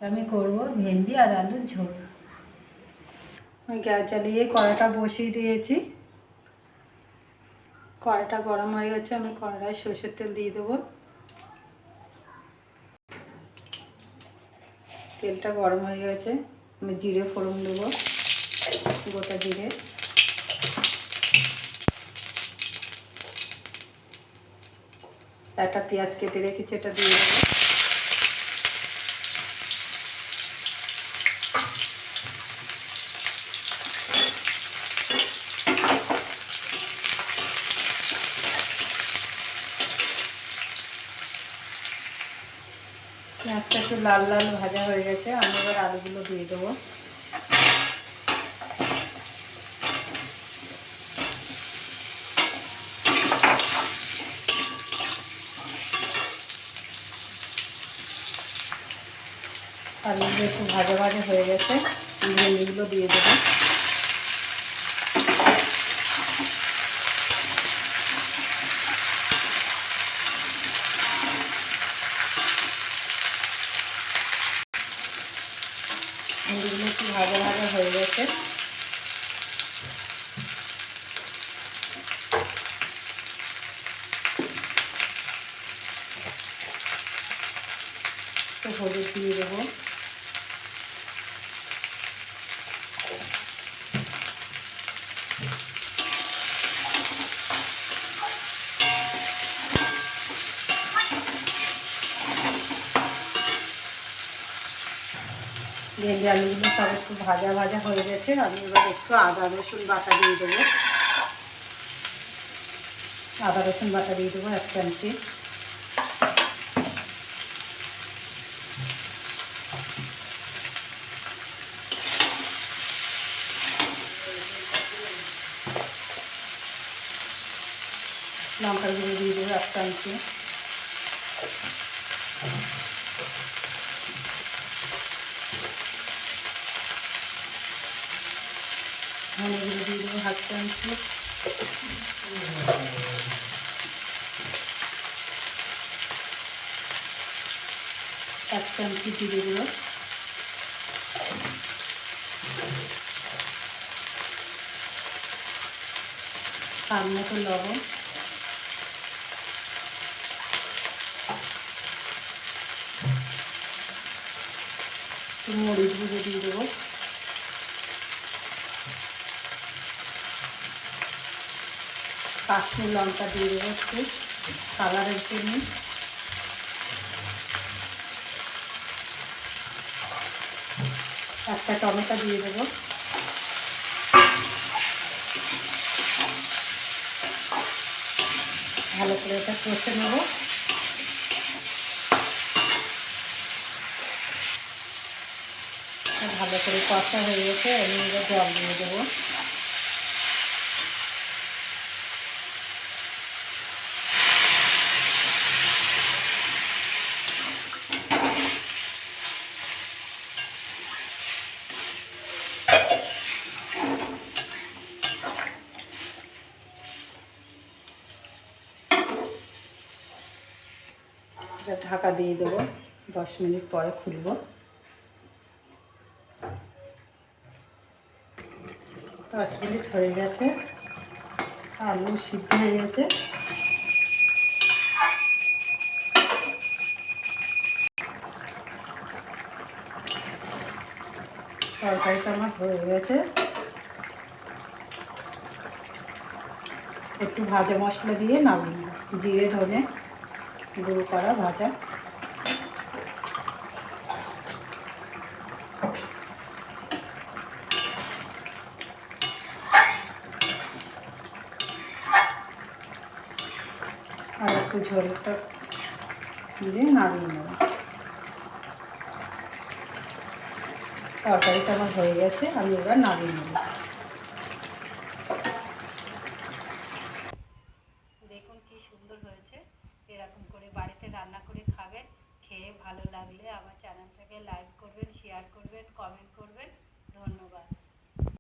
আমি করব ভেন্ডি আর আলুর ঝোল। আমি গ্যাস জ্বালিয়ে কড়াটা বসিয়ে দিয়েছি। কড়াটা গরম হয়ে গেছে, আমি কড়ায় সরষের তেল দিয়ে দেবো। তেলটা গরম হয়ে গেছে, আমি জিরে ফোড়ন দেবো, গোটা জিরে, একটা পেঁয়াজ কেটে রেখেছি, এটা দিয়ে দেবো। পেঁয়াজটা একটু লাল লাল ভাজা হয়ে গেছে, আমি এবার আলুগুলো দিয়ে দেবো। আলুগুলো একটু ভাজা ভাজা হয়ে গেছে, ভেন্ডিগুলো দিয়ে দেবো। ভেন্ডিগুলো একটু ভাজা ভাজা হয়ে গেছে, একটু হলুদ দিয়ে দেবো। ভেন্ডি আলুগুলো সব একটু ভাজা ভাজা হয়ে গেছে, আমি এবার একটু আদা রসুন বাটা দিয়ে দেবো। আদা রসুন বাটা দিয়ে দেবো 1 চামচি। লঙ্কার গুঁড়ো দিয়ে দেবো 1 চামচি। ধনে গুঁড়ো দিয়ে দেবো 1/2 চামচি। 1 চামচি জিরে গুঁড়ো, স্বাদ মতো লবণ, একটু মরিচ গুঁড়ো দিয়ে দেবো, কাশ্মীর লঙ্কা দিয়ে দেবো একটু কালারের জন্য, একটা টমেটো দিয়ে দেবো। ভালো করে এটা কষে নেব। ভালো করে কষা হয়ে গেছে, আমি এবার জল দিয়ে দেবো। এটা ঢাকা দিয়ে দেবো, 10 মিনিট পরে খুলব। 10 মিনিট হয়ে গেছে, আলু সিদ্ধ হয়ে গেছে। তরকারিটা আমার হয়ে গেছে। একটু ভাজা মশলা দিয়ে নামিয়ে নেব, জিরে ধনে গুঁড়ো করা ভাজা। আর একটু ঝোলটা দিয়ে নামিয়ে নেব। তরকারিটা আমার হয়ে গেছে, আমি এবার নামিয়ে নেব।